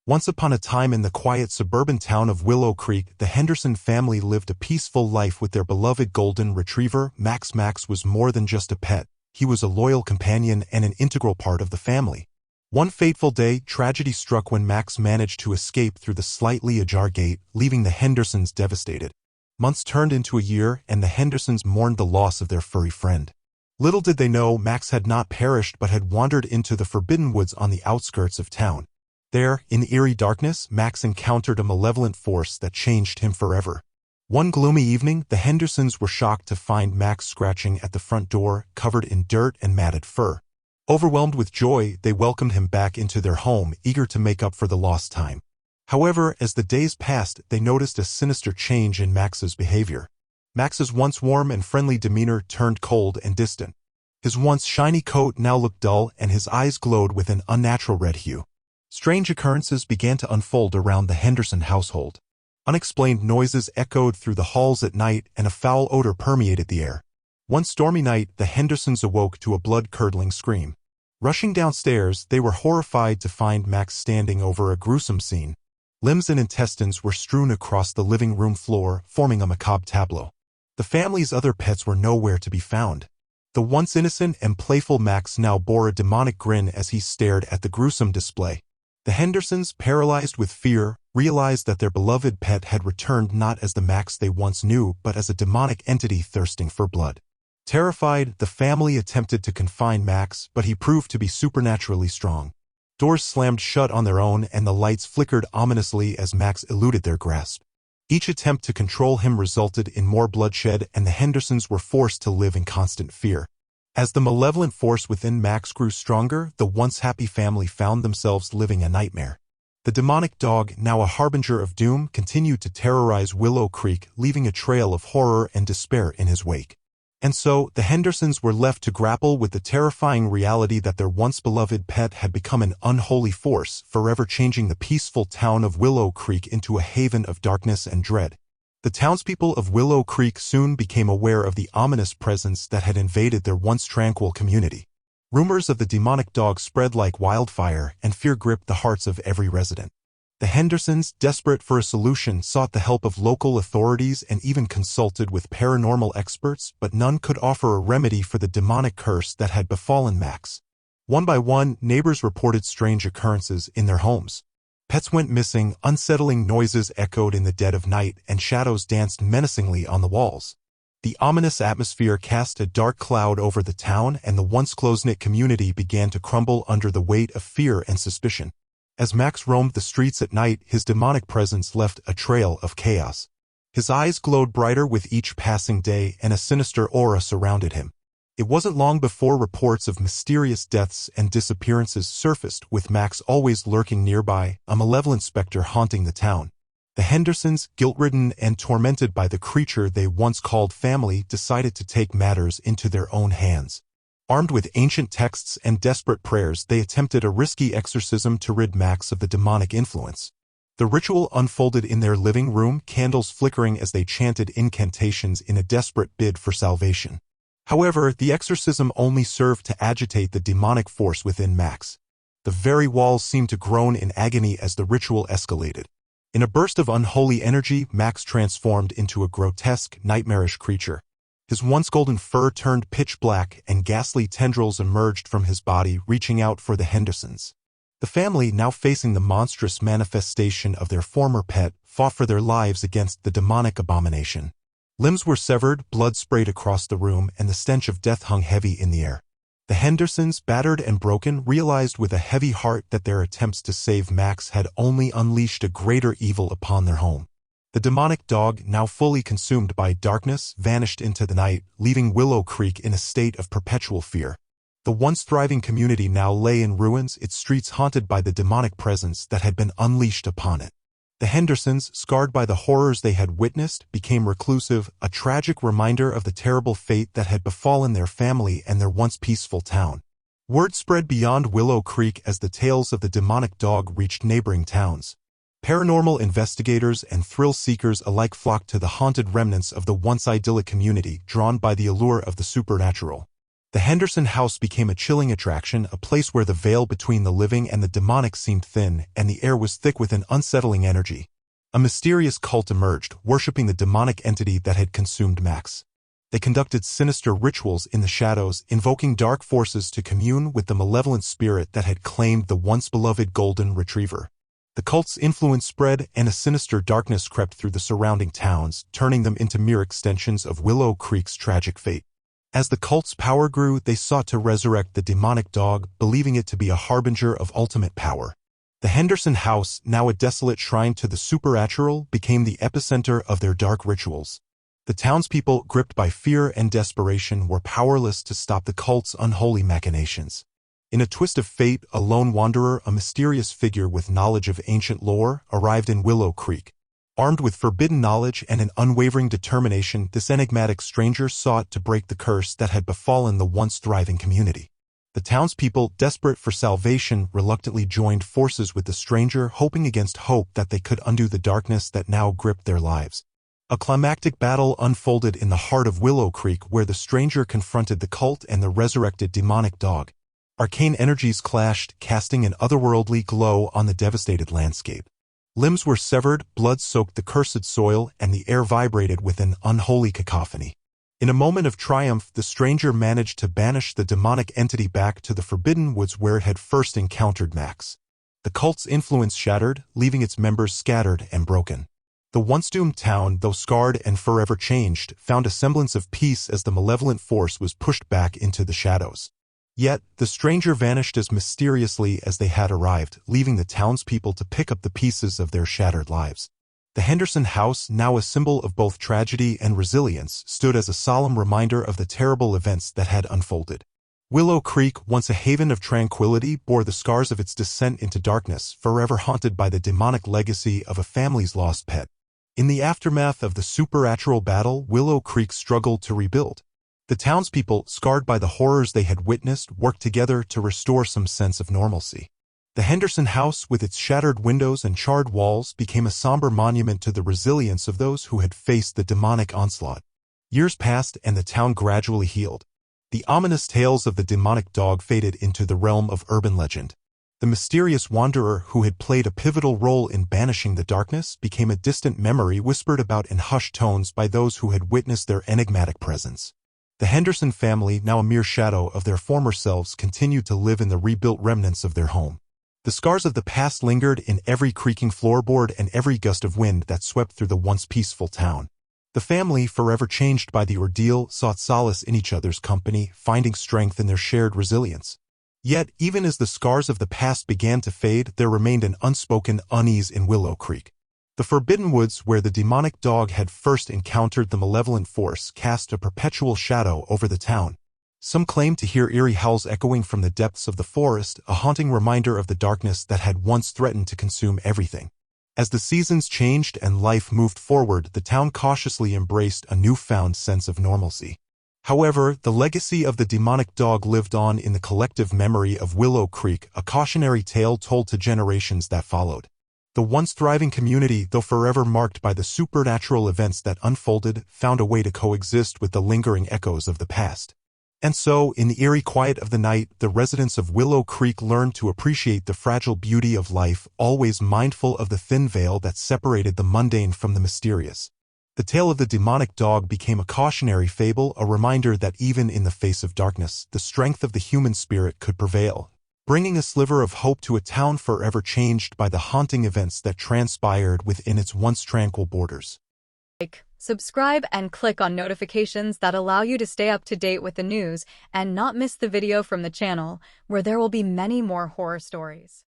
Once upon a time in the quiet suburban town of Willow Creek, the Henderson family lived a peaceful life with their beloved golden retriever, Max. Max was more than just a pet. He was a loyal companion and an integral part of the family. One fateful day, tragedy struck when Max managed to escape through the slightly ajar gate, leaving the Hendersons devastated. Months turned into a year, and the Hendersons mourned the loss of their furry friend. Little did they know, Max had not perished but had wandered into the forbidden woods on the outskirts of town. There, in the eerie darkness, Max encountered a malevolent force that changed him forever. One gloomy evening, the Hendersons were shocked to find Max scratching at the front door, covered in dirt and matted fur. Overwhelmed with joy, they welcomed him back into their home, eager to make up for the lost time. However, as the days passed, they noticed a sinister change in Max's behavior. Max's once warm and friendly demeanor turned cold and distant. His once shiny coat now looked dull, and his eyes glowed with an unnatural red hue. Strange occurrences began to unfold around the Henderson household. Unexplained noises echoed through the halls at night, and a foul odor permeated the air. One stormy night, the Hendersons awoke to a blood-curdling scream. Rushing downstairs, they were horrified to find Max standing over a gruesome scene. Limbs and intestines were strewn across the living room floor, forming a macabre tableau. The family's other pets were nowhere to be found. The once innocent and playful Max now bore a demonic grin as he stared at the gruesome display. The Hendersons, paralyzed with fear, realized that their beloved pet had returned not as the Max they once knew, but as a demonic entity thirsting for blood. Terrified, the family attempted to confine Max, but he proved to be supernaturally strong. Doors slammed shut on their own, and the lights flickered ominously as Max eluded their grasp. Each attempt to control him resulted in more bloodshed, and the Hendersons were forced to live in constant fear. As the malevolent force within Max grew stronger, the once happy family found themselves living a nightmare. The demonic dog, now a harbinger of doom, continued to terrorize Willow Creek, leaving a trail of horror and despair in his wake. And so, the Hendersons were left to grapple with the terrifying reality that their once beloved pet had become an unholy force, forever changing the peaceful town of Willow Creek into a haven of darkness and dread. The townspeople of Willow Creek soon became aware of the ominous presence that had invaded their once tranquil community. Rumors of the demonic dog spread like wildfire, and fear gripped the hearts of every resident. The Hendersons, desperate for a solution, sought the help of local authorities and even consulted with paranormal experts, but none could offer a remedy for the demonic curse that had befallen Max. One by one, neighbors reported strange occurrences in their homes. Pets went missing, unsettling noises echoed in the dead of night, and shadows danced menacingly on the walls. The ominous atmosphere cast a dark cloud over the town, and the once close-knit community began to crumble under the weight of fear and suspicion. As Max roamed the streets at night, his demonic presence left a trail of chaos. His eyes glowed brighter with each passing day, and a sinister aura surrounded him. It wasn't long before reports of mysterious deaths and disappearances surfaced, with Max always lurking nearby, a malevolent specter haunting the town. The Hendersons, guilt-ridden and tormented by the creature they once called family, decided to take matters into their own hands. Armed with ancient texts and desperate prayers, they attempted a risky exorcism to rid Max of the demonic influence. The ritual unfolded in their living room, candles flickering as they chanted incantations in a desperate bid for salvation. However, the exorcism only served to agitate the demonic force within Max. The very walls seemed to groan in agony as the ritual escalated. In a burst of unholy energy, Max transformed into a grotesque, nightmarish creature. His once golden fur turned pitch black, and ghastly tendrils emerged from his body, reaching out for the Hendersons. The family, now facing the monstrous manifestation of their former pet, fought for their lives against the demonic abomination. Limbs were severed, blood sprayed across the room, and the stench of death hung heavy in the air. The Hendersons, battered and broken, realized with a heavy heart that their attempts to save Max had only unleashed a greater evil upon their home. The demonic dog, now fully consumed by darkness, vanished into the night, leaving Willow Creek in a state of perpetual fear. The once thriving community now lay in ruins, its streets haunted by the demonic presence that had been unleashed upon it. The Hendersons, scarred by the horrors they had witnessed, became reclusive, a tragic reminder of the terrible fate that had befallen their family and their once peaceful town. Word spread beyond Willow Creek as the tales of the demonic dog reached neighboring towns. Paranormal investigators and thrill-seekers alike flocked to the haunted remnants of the once idyllic community, drawn by the allure of the supernatural. The Henderson house became a chilling attraction, a place where the veil between the living and the demonic seemed thin, and the air was thick with an unsettling energy. A mysterious cult emerged, worshipping the demonic entity that had consumed Max. They conducted sinister rituals in the shadows, invoking dark forces to commune with the malevolent spirit that had claimed the once-beloved golden retriever. The cult's influence spread, and a sinister darkness crept through the surrounding towns, turning them into mere extensions of Willow Creek's tragic fate. As the cult's power grew, they sought to resurrect the demonic dog, believing it to be a harbinger of ultimate power. The Henderson house, now a desolate shrine to the supernatural, became the epicenter of their dark rituals. The townspeople, gripped by fear and desperation, were powerless to stop the cult's unholy machinations. In a twist of fate, a lone wanderer, a mysterious figure with knowledge of ancient lore, arrived in Willow Creek. Armed with forbidden knowledge and an unwavering determination, this enigmatic stranger sought to break the curse that had befallen the once thriving community. The townspeople, desperate for salvation, reluctantly joined forces with the stranger, hoping against hope that they could undo the darkness that now gripped their lives. A climactic battle unfolded in the heart of Willow Creek, where the stranger confronted the cult and the resurrected demonic dog. Arcane energies clashed, casting an otherworldly glow on the devastated landscape. Limbs were severed, blood soaked the cursed soil, and the air vibrated with an unholy cacophony. In a moment of triumph, the stranger managed to banish the demonic entity back to the forbidden woods where it had first encountered Max. The cult's influence shattered, leaving its members scattered and broken. The once doomed town, though scarred and forever changed, found a semblance of peace as the malevolent force was pushed back into the shadows. Yet, the stranger vanished as mysteriously as they had arrived, leaving the townspeople to pick up the pieces of their shattered lives. The Henderson house, now a symbol of both tragedy and resilience, stood as a solemn reminder of the terrible events that had unfolded. Willow Creek, once a haven of tranquility, bore the scars of its descent into darkness, forever haunted by the demonic legacy of a family's lost pet. In the aftermath of the supernatural battle, Willow Creek struggled to rebuild. The townspeople, scarred by the horrors they had witnessed, worked together to restore some sense of normalcy. The Henderson house, with its shattered windows and charred walls, became a somber monument to the resilience of those who had faced the demonic onslaught. Years passed, and the town gradually healed. The ominous tales of the demonic dog faded into the realm of urban legend. The mysterious wanderer who had played a pivotal role in banishing the darkness became a distant memory whispered about in hushed tones by those who had witnessed their enigmatic presence. The Henderson family, now a mere shadow of their former selves, continued to live in the rebuilt remnants of their home. The scars of the past lingered in every creaking floorboard and every gust of wind that swept through the once peaceful town. The family, forever changed by the ordeal, sought solace in each other's company, finding strength in their shared resilience. Yet, even as the scars of the past began to fade, there remained an unspoken unease in Willow Creek. The forbidden woods where the demonic dog had first encountered the malevolent force cast a perpetual shadow over the town. Some claimed to hear eerie howls echoing from the depths of the forest, a haunting reminder of the darkness that had once threatened to consume everything. As the seasons changed and life moved forward, the town cautiously embraced a newfound sense of normalcy. However, the legacy of the demonic dog lived on in the collective memory of Willow Creek, a cautionary tale told to generations that followed. The once thriving community, though forever marked by the supernatural events that unfolded, found a way to coexist with the lingering echoes of the past. And so, in the eerie quiet of the night, the residents of Willow Creek learned to appreciate the fragile beauty of life, always mindful of the thin veil that separated the mundane from the mysterious. The tale of the demonic dog became a cautionary fable, a reminder that even in the face of darkness, the strength of the human spirit could prevail, bringing a sliver of hope to a town forever changed by the haunting events that transpired within its once tranquil borders. Like, subscribe, and click on notifications that allow you to stay up to date with the news and not miss the video from the channel, where there will be many more horror stories.